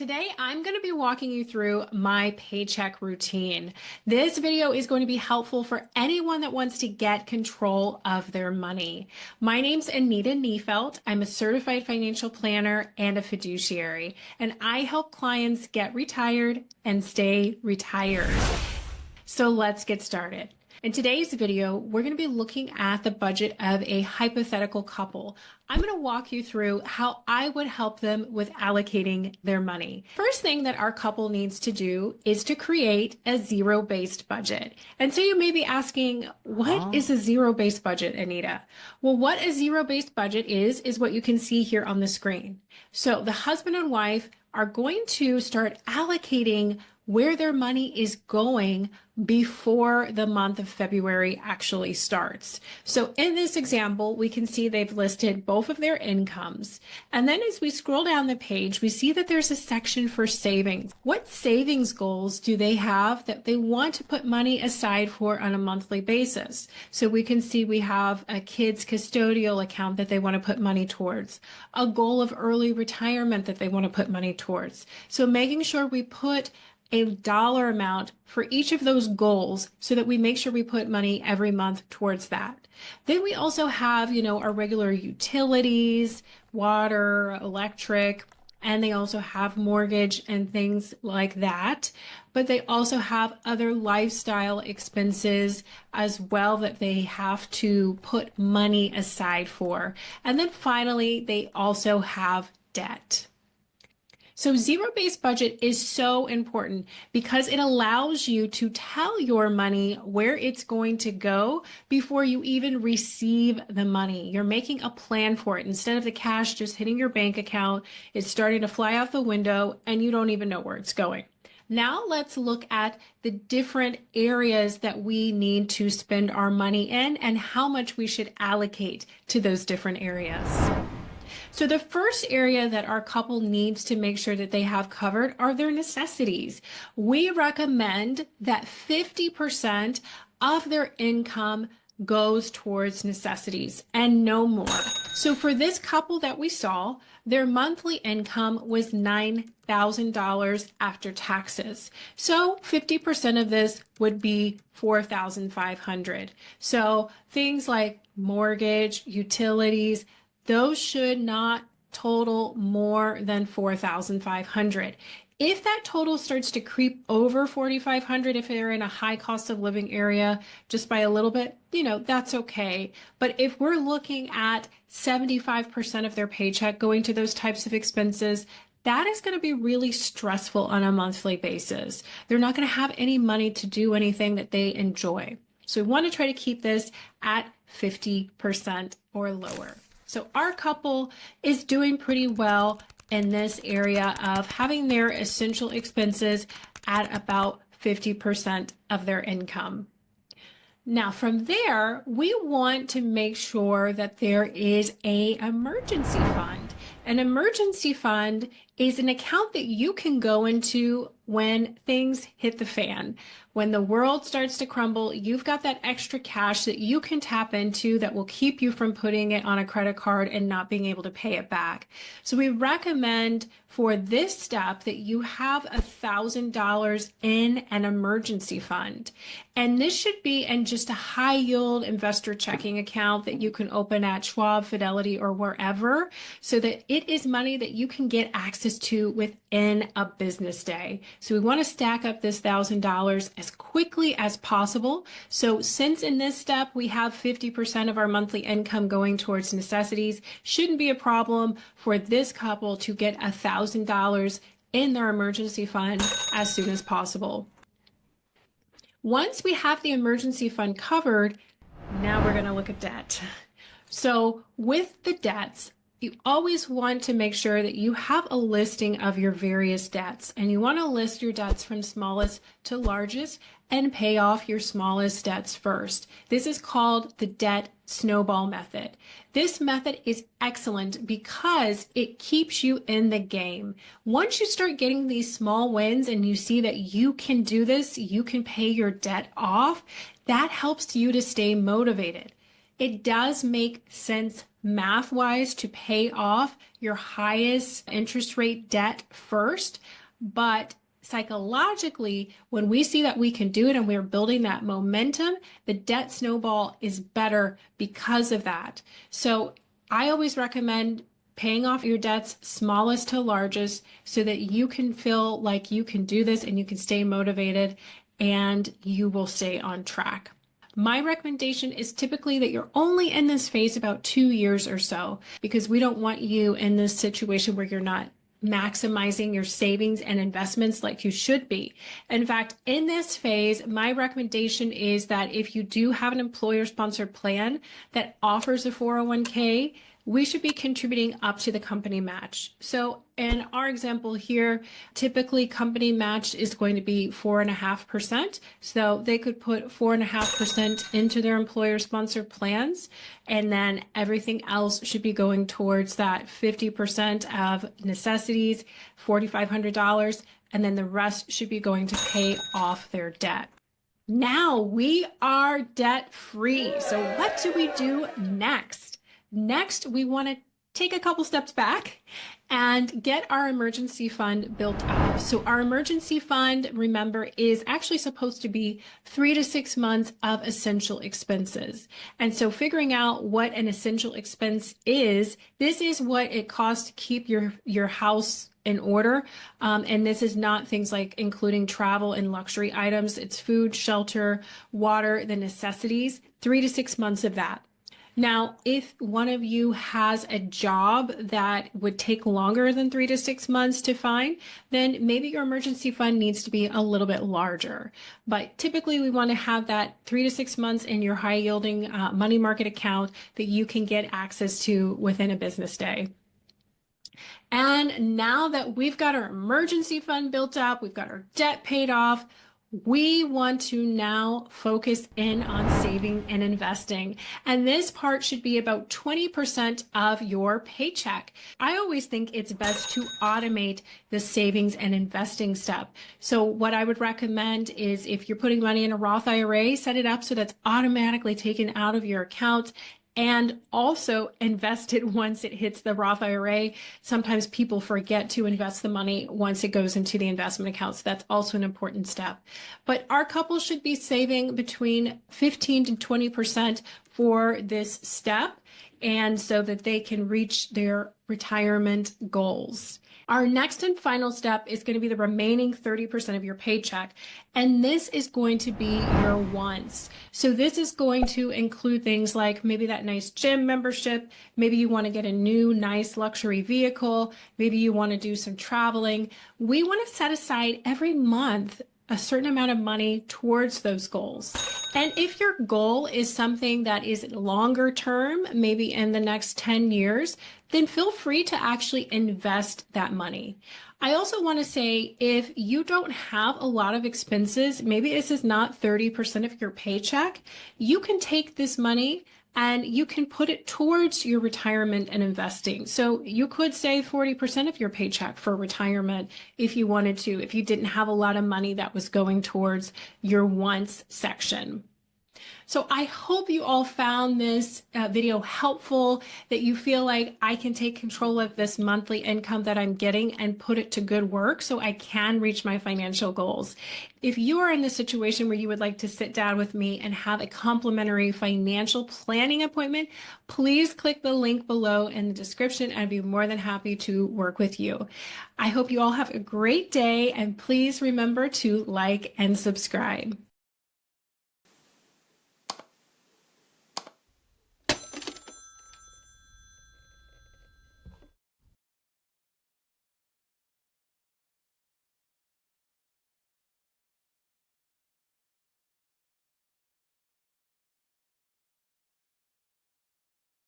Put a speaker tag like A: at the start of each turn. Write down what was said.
A: Today, I'm going to be walking you through my paycheck routine. This video is going to be helpful for anyone that wants to get control of their money. My name's Anita Niefelt. I'm a certified financial planner and a fiduciary, and I help clients get retired and stay retired. So let's get started. In today's video, we're going to be looking at the budget of a hypothetical couple. I'm going to walk you through how I would help them with allocating their money. First thing that our couple needs to do is to create a zero-based budget. And so you may be asking, what is a zero-based budget, Anita? Well, what a zero-based budget is what you can see here on the screen. So the husband and wife are going to start allocating where their money is going before the month of February actually starts. So in this example, we can see they've listed both of their incomes. And then as we scroll down the page, we see that there's a section for savings. What savings goals do they have that they want to put money aside for on a monthly basis? So we can see we have a kids custodial account that they want to put money towards, a goal of early retirement that they want to put money towards. So making sure we put a dollar amount for each of those goals so that we make sure we put money every month towards that. Then we also have, our regular utilities, water, electric, and they also have mortgage and things like that. But they also have other lifestyle expenses as well that they have to put money aside for. And then finally, they also have debt. So zero-based budget is so important because it allows you to tell your money where it's going to go before you even receive the money. You're making a plan for it. Instead of the cash just hitting your bank account, it's starting to fly out the window and you don't even know where it's going. Now let's look at the different areas that we need to spend our money in and how much we should allocate to those different areas. So the first area that our couple needs to make sure that they have covered are their necessities. We recommend that 50% of their income goes towards necessities and no more. So for this couple that we saw, their monthly income was $9,000 after taxes. So 50% of this would be $4,500. So things like mortgage, utilities, those should not total more than $4,500. If that total starts to creep over $4,500, if they're in a high cost of living area just by a little bit, that's okay. But if we're looking at 75% of their paycheck going to those types of expenses, that is going to be really stressful on a monthly basis. They're not going to have any money to do anything that they enjoy. So we want to try to keep this at 50% or lower. So our couple is doing pretty well in this area of having their essential expenses at about 50% of their income. Now from there, we want to make sure that there is an emergency fund. An emergency fund is an account that you can go into when things hit the fan. When the world starts to crumble, you've got that extra cash that you can tap into that will keep you from putting it on a credit card and not being able to pay it back. So we recommend for this step that you have $1,000 in an emergency fund. And this should be in just a high yield investor checking account that you can open at Schwab, Fidelity, or wherever, so that it is money that you can get access to within a business day. So we want to stack up this $1,000 as quickly as possible. So since in this step we have 50% of our monthly income going towards necessities, shouldn't be a problem for this couple to get $1,000 in their emergency fund as soon as possible. Once we have the emergency fund covered, now we're going to look at debt. So with the debts, you always want to make sure that you have a listing of your various debts, and you want to list your debts from smallest to largest and pay off your smallest debts first. This is called the debt snowball method. This method is excellent because it keeps you in the game. Once you start getting these small wins and you see that you can do this, you can pay your debt off, that helps you to stay motivated. It does make sense math-wise to pay off your highest interest rate debt first, but psychologically, when we see that we can do it and we're building that momentum, the debt snowball is better because of that. So I always recommend paying off your debts smallest to largest so that you can feel like you can do this and you can stay motivated and you will stay on track. My recommendation is typically that you're only in this phase about 2 years or so, because we don't want you in this situation where you're not maximizing your savings and investments like you should be. In fact, in this phase, my recommendation is that if you do have an employer-sponsored plan that offers a 401k, we should be contributing up to the company match. So in our example here, typically company match is going to be 4.5%. So they could put 4.5% into their employer sponsored plans, and then everything else should be going towards that 50% of necessities, $4,500, and then the rest should be going to pay off their debt. Now we are debt free. So what do we do next? Next, we want to take a couple steps back and get our emergency fund built up. So our emergency fund, remember, is actually supposed to be 3 to 6 months of essential expenses. And so figuring out what an essential expense is, this is what it costs to keep your house in order. And this is not things like including travel and luxury items. It's food, shelter, water, the necessities, 3 to 6 months of that. Now, if one of you has a job that would take longer than 3 to 6 months to find, then maybe your emergency fund needs to be a little bit larger. But typically, we want to have that 3 to 6 months in your high yielding money market account that you can get access to within a business day. And now that we've got our emergency fund built up, we've got our debt paid off, we want to now focus in on saving and investing. And this part should be about 20% of your paycheck. I always think it's best to automate the savings and investing step. So what I would recommend is if you're putting money in a Roth IRA, set it up so that's automatically taken out of your account, and also invest it once it hits the Roth IRA. Sometimes people forget to invest the money once it goes into the investment account. So that's also an important step. But our couple should be saving between 15 to 20% for this step, and so that they can reach their retirement goals. Our next and final step is going to be the remaining 30% of your paycheck. And this is going to be your wants. So this is going to include things like maybe that nice gym membership. Maybe you want to get a new, nice luxury vehicle. Maybe you want to do some traveling. We want to set aside every month a certain amount of money towards those goals. And if your goal is something that is longer term, maybe in the next 10 years, then feel free to actually invest that money. I also want to say, if you don't have a lot of expenses, maybe this is not 30% of your paycheck, you can take this money and you can put it towards your retirement and investing. So you could save 40% of your paycheck for retirement if you wanted to, if you didn't have a lot of money that was going towards your wants section. So I hope you all found this video helpful, that you feel like I can take control of this monthly income that I'm getting and put it to good work so I can reach my financial goals. If you are in the situation where you would like to sit down with me and have a complimentary financial planning appointment, please click the link below in the description. I'd be more than happy to work with you. I hope you all have a great day, and please remember to like and subscribe.